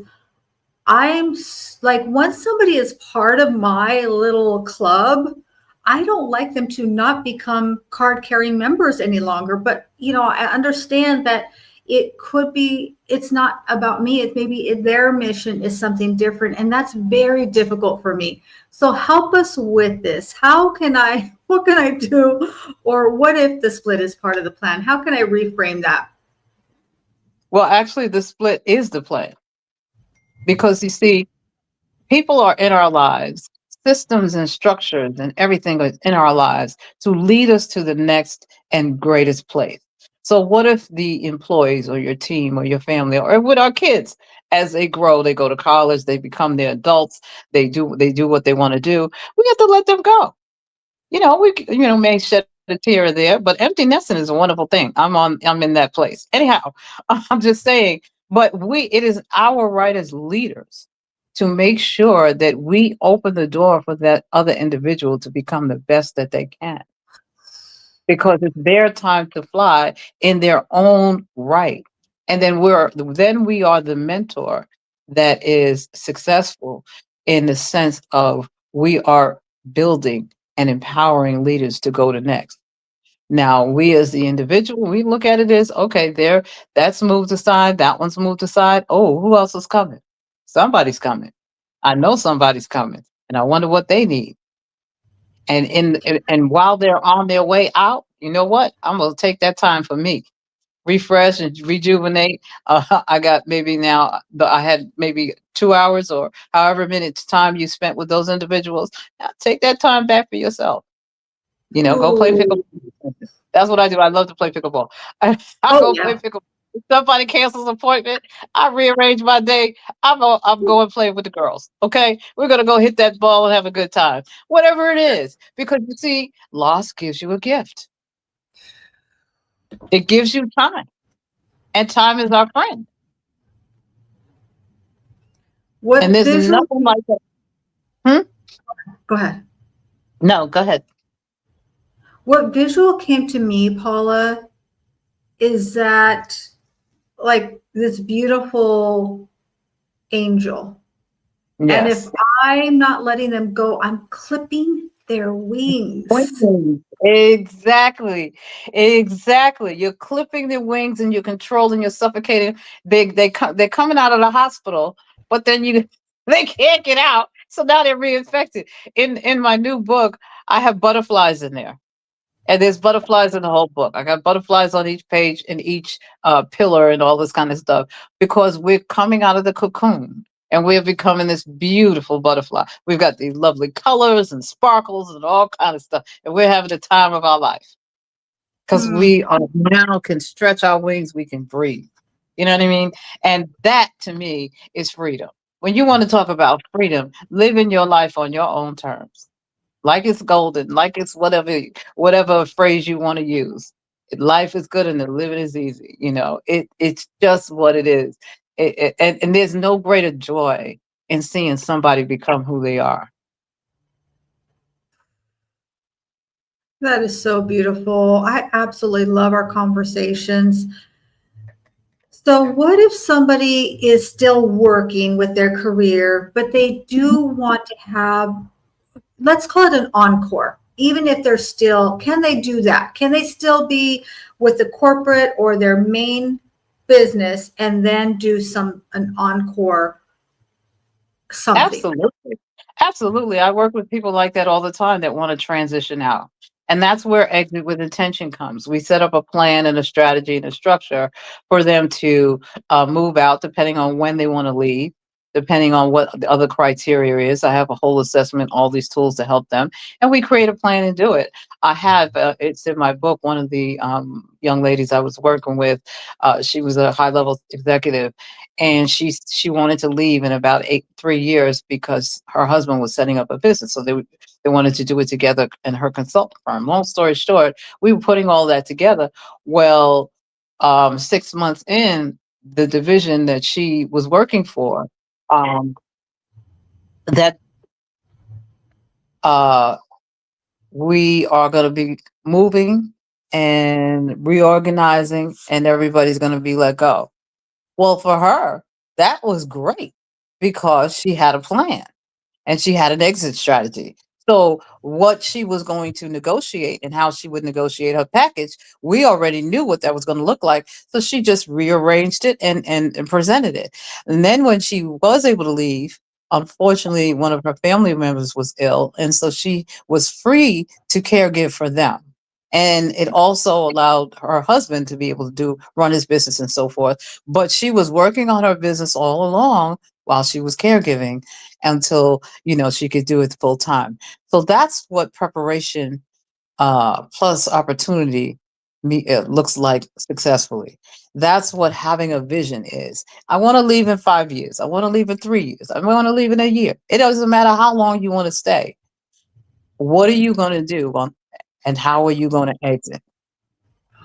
like, once somebody is part of my little club, I don't like them to not become card carrying members any longer. But, I understand that it's not about me. It's maybe their mission is something different. And that's very difficult for me. So help us with this. What can I do? Or what if the split is part of the plan? How can I reframe that? Well, actually, the split is the plan, because you see, people are in our lives, systems and structures and everything is in our lives to lead us to the next and greatest place. So what if the employees or your team or your family, or with our kids, as they grow, they go to college, they become their adults, they do what they want to do. We have to let them go. We may shed a tear there, but empty nesting is a wonderful thing. I'm in that place. Anyhow, I'm just saying, but it is our right as leaders to make sure that we open the door for that other individual to become the best that they can, because it's their time to fly in their own right. And then we are the mentor that is successful, in the sense of we are building and empowering leaders to go to next. Now, we as the individual, we look at it as, okay, that's moved aside, that one's moved aside. Oh, who else is coming? Somebody's coming. I know somebody's coming, and I wonder what they need. And while they're on their way out, you know what? I'm gonna take that time for me, refresh and rejuvenate. I got maybe now, I had maybe 2 hours or however minutes time you spent with those individuals. Now take that time back for yourself. Go play Oh, pickleball. That's what I do. I love to play pickleball. I oh go play yeah. pickleball. If somebody cancels an appointment, I rearrange my day. I'm going to play with the girls. Okay, we're gonna go hit that ball and have a good time, whatever it is. Because you see, loss gives you a gift. It gives you time, and time is our friend. And What there's visual, nothing like that. Hmm? go ahead. No, go ahead. What visual came to me, Paula, is that, like, this beautiful angel. And if Yes. I'm not letting them go, I'm clipping their wings. Wings. Exactly. Exactly. You're clipping their wings and you're controlling, you're suffocating. They're coming out of the hospital, but then they can't get out. So now they're reinfected. In my new book, I have butterflies in there. And there's butterflies in the whole book. I got butterflies on each page and each pillar and all this kind of stuff, because we're coming out of the cocoon and we're becoming this beautiful butterfly. We've got these lovely colors and sparkles and all kind of stuff, and we're having the time of our life. because Hmm. we are now can stretch our wings, we can breathe. You know what I mean? And that to me is freedom. When you want to talk about freedom, living your life on your own terms, like it's golden, like it's whatever phrase you want to use. Life is good and the living is easy. It's just what it is. And there's no greater joy in seeing somebody become who they are. That is so beautiful. I absolutely love our conversations. So, what if somebody is still working with their career, but they do want to have, let's call it an encore, even if they're still, can they do that? Can they still be with the corporate or their main business and then do an encore something? Absolutely. Absolutely. I work with people like that all the time that want to transition out. And that's where exit with intention comes. We set up a plan and a strategy and a structure for them to move out depending on when they want to leave, depending on what the other criteria is. I have a whole assessment, all these tools to help them. And we create a plan and do it. I have, it's in my book, one of the young ladies I was working with, she was a high level executive and she wanted to leave in about 3 years because her husband was setting up a business. So they wanted to do it together in her consulting firm. Long story short, we were putting all that together. Well, 6 months in, the division that she was working for, um, that uh, we are going to be moving and reorganizing, and everybody's going to be let go. Well, for her, that was great because she had a plan and she had an exit strategy. So, what she was going to negotiate and how she would negotiate her package, we already knew what that was going to look like. So, she just rearranged it and presented it. And then, when she was able to leave, unfortunately, one of her family members was ill. And so, she was free to caregive for them. And it also allowed her husband to be able to run his business and so forth. But she was working on her business all along while she was caregiving until she could do it full time. So that's what preparation plus opportunity it looks like successfully. That's what having a vision is. I want to leave in 5 years. I want to leave in 3 years. I want to leave in a year. It doesn't matter how long you want to stay. What are you going to do and how are you going to exit?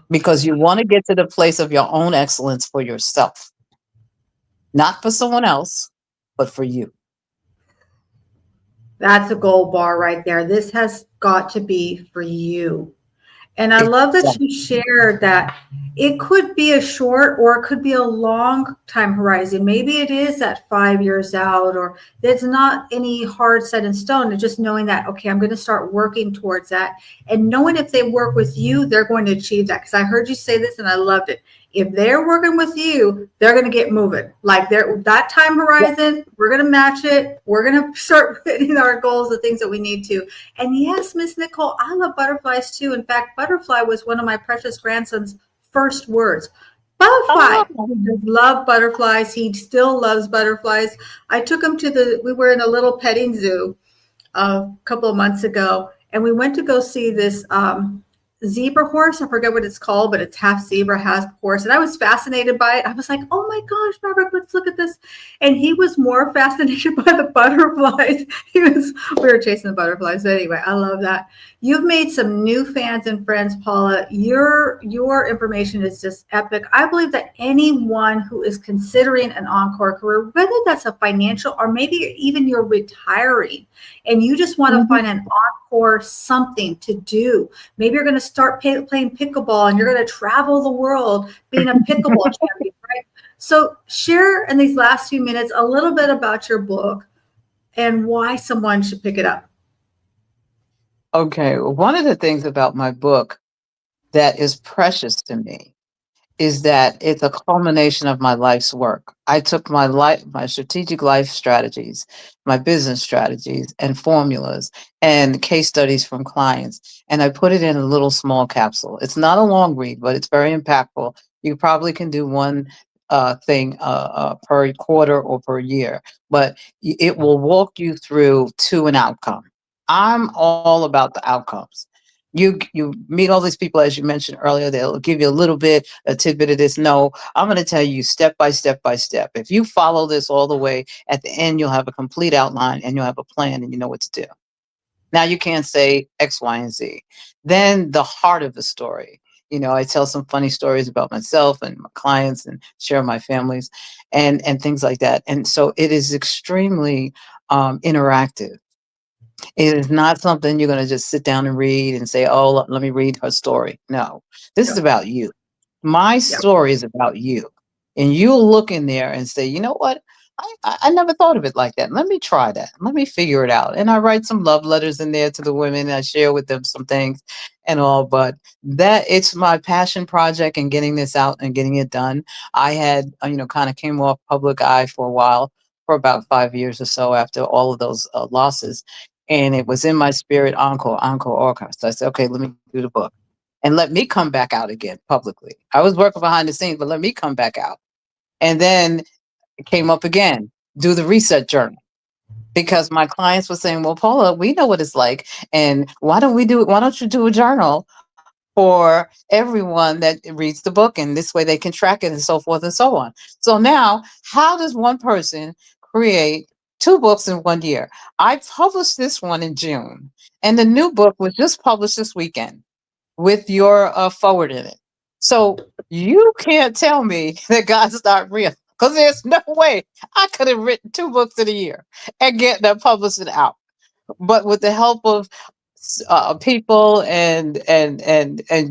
Because you want to get to the place of your own excellence for yourself, not for someone else, but for you. That's a gold bar right there. This has got to be for you. And I love that you shared that it could be a short or it could be a long time horizon. Maybe it is at 5 years out, or there's not any hard set in stone. And just knowing that, okay, I'm going to start working towards that. And knowing if they work with you, they're going to achieve that. Because I heard you say this and I loved it. If they're working with you, they're going to get moving. Like that time horizon, we're going to match it. We're going to start hitting our goals, the things that we need to. And yes, Miss Nicole, I love butterflies too. In fact, butterfly was one of my precious grandson's first words. Butterfly. Oh, He just loved butterflies. He still loves butterflies. I took him we were in a little petting zoo a couple of months ago, and we went to go see this zebra horse. I forget what it's called, but it's half zebra, half horse. And I was fascinated by it. I was like, oh my gosh, Robert, let's look at this. And he was more fascinated by the butterflies. We were chasing the butterflies. But anyway, I love that. You've made some new fans and friends, Paula. Your information is just epic. I believe that anyone who is considering an encore career, whether that's a financial or maybe even you're retiring and you just want to find an encore something to do. Maybe you're going to start playing pickleball and you're going to travel the world being a pickleball champion, right? So share in these last few minutes a little bit about your book and why someone should pick it up. Okay. Well, one of the things about my book that is precious to me is that it's a culmination of my life's work. I took my strategic life strategies, my business strategies and formulas and case studies from clients, and I put it in a little small capsule. It's not a long read, but it's very impactful. You probably can do one thing per quarter or per year, but it will walk you through to an outcome. I'm all about the outcomes. You meet all these people, as you mentioned earlier. They'll give you a little bit, a tidbit of this. No, I'm going to tell you step by step by step. If you follow this all the way, at the end you'll have a complete outline and you'll have a plan and you know what to do. Now you can't say X, Y, and Z. Then the heart of the story. I tell some funny stories about myself and my clients and share my families and things like that. And so it is extremely interactive. It is not something you're going to just sit down and read and say, oh, let me read her story. No, this is Yeah. about you. My Yeah. story is about you. And you'll look in there and say, you know what? I never thought of it like that. Let me try that. Let me figure it out. And I write some love letters in there to the women. And I share with them some things and all. But that it's my passion project and getting this out and getting it done. I had, kind of came off public eye for a while, for about 5 years or so after all of those losses. And it was in my spirit, Encore Orca. So I said, okay, let me do the book and let me come back out again publicly. I was working behind the scenes, but let me come back out. And then it came up again, do the reset journal. Because my clients were saying, well, Paula, we know what it's like. And why don't we do it? Why don't you do a journal for everyone that reads the book? And this way they can track it and so forth and so on. So now, how does one person create 2 books in 1 year? I published this one in June, and the new book was just published this weekend with your forward in it. So you can't tell me that God's not real, because there's no way I could have written 2 books in a year and get that published and out. But with the help of people and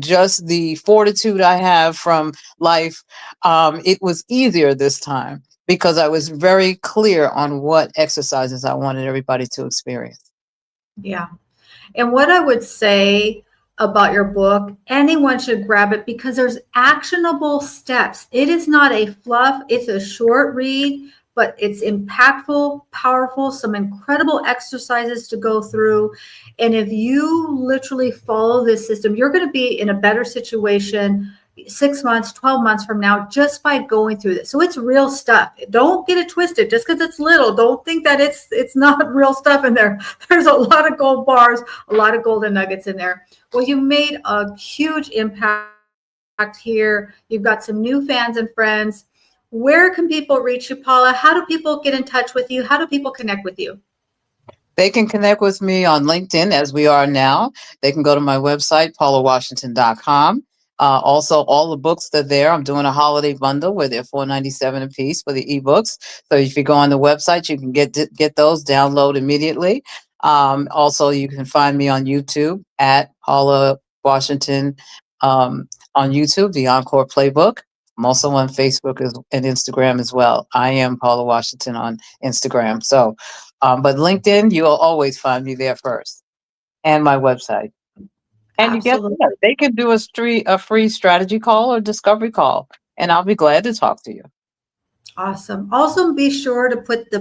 just the fortitude I have from life, it was easier this time because I was very clear on what exercises I wanted everybody to experience. Yeah. And what I would say about your book, anyone should grab it because there's actionable steps. It is not a fluff, it's a short read, but it's impactful, powerful, some incredible exercises to go through. And if you literally follow this system, you're going to be in a better situation 6 months, 12 months from now, just by going through this. So it's real stuff. Don't get it twisted. Just because it's little, don't think that it's not real stuff in there. There's a lot of gold bars, a lot of golden nuggets in there. Well, you made a huge impact here. You've got some new fans and friends. Where can people reach you, Paula? How do people get in touch with you? How do people connect with you? They can connect with me on LinkedIn, as we are now. They can go to my website, paulawashington.com. Also, all the books that are there. I'm doing a holiday bundle where they're $4.97 a piece for the ebooks. So if you go on the website, you can get those, download immediately. Also, you can find me on YouTube at Paula Washington on YouTube, the Encore Playbook. I'm also on Facebook and Instagram as well. I am Paula Washington on Instagram. So, but LinkedIn, you'll always find me there first, and my website. And you get Absolutely. that. They can do a free strategy call or discovery call, and I'll be glad to talk to you. Awesome. Also, be sure to put the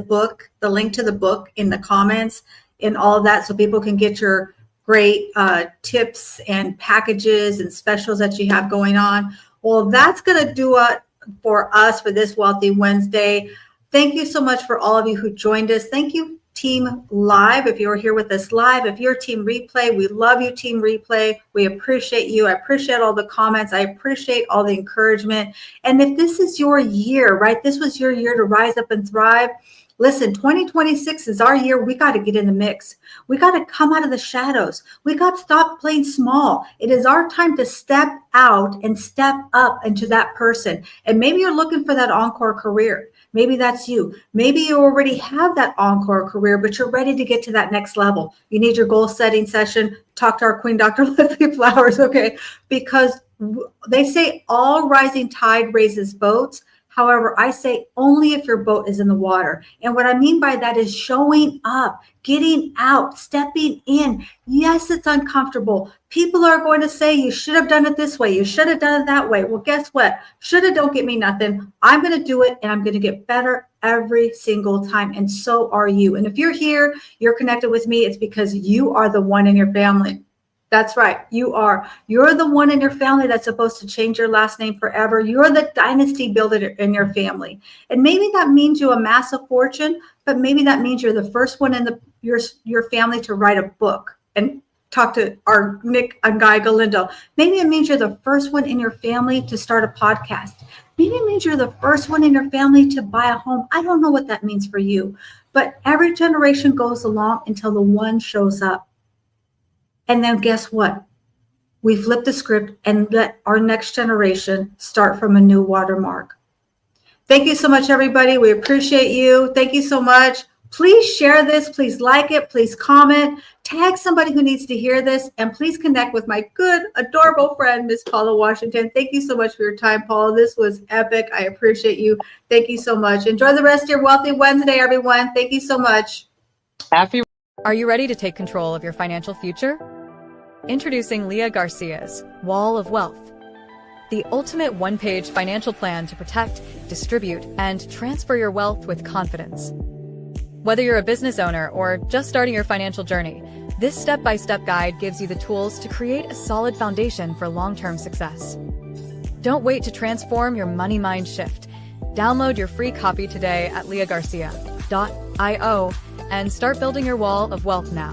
link to the book in the comments and all of that so people can get your great tips and packages and specials that you have going on. Well, that's going to do it for us for this Wealthy Wednesday. Thank you so much for all of you who joined us. Thank you, Team Live, if you're here with us live. If you're Team Replay, we love you, Team Replay. We appreciate you. I appreciate all the comments. I appreciate all the encouragement. And if this is your year, right, this was your year to rise up and thrive. Listen, 2026 is our year. We got to get in the mix. We got to come out of the shadows. We got to stop playing small. It is our time to step out and step up into that person. And maybe you're looking for that encore career. Maybe that's you. Maybe you already have that encore career, but you're ready to get to that next level. You need your goal setting session. Talk to our Queen, Dr. Leslie Flowers, okay? Because they say all rising tide raises boats. However, I say only if your boat is in the water. And what I mean by that is showing up, getting out, stepping in. Yes, it's uncomfortable. People are going to say, you should have done it this way. You should have done it that way. Well, guess what? Should have don't get me nothing. I'm going to do it, and I'm going to get better every single time. And so are you. And if you're here, you're connected with me, it's because you are the one in your family. That's right. You are. You're the one in your family that's supposed to change your last name forever. You're the dynasty builder in your family. And maybe that means you amass a fortune, but maybe that means you're the first one in your family to write a book. And talk to our Nick and Guy Galindo. Maybe it means you're the first one in your family to start a podcast. Maybe it means you're the first one in your family to buy a home. I don't know what that means for you, but every generation goes along until the one shows up. And then guess what? We flip the script and let our next generation start from a new watermark. Thank you so much, everybody. We appreciate you. Thank you so much. Please share this. Please like it. Please comment. Tag somebody who needs to hear this. And please connect with my good, adorable friend, Miss Paula Washington. Thank you so much for your time, Paula. This was epic. I appreciate you. Thank you so much. Enjoy the rest of your Wealthy Wednesday, everyone. Thank you so much. Happy. Are you ready to take control of your financial future? Introducing Leah Garcia's Wall of Wealth, the ultimate one-page financial plan to protect, distribute, and transfer your wealth with confidence. Whether you're a business owner or just starting your financial journey, this step-by-step guide gives you the tools to create a solid foundation for long-term success. Don't wait to transform your money mind shift. Download your free copy today at leahgarcia.io and start building your wall of wealth now.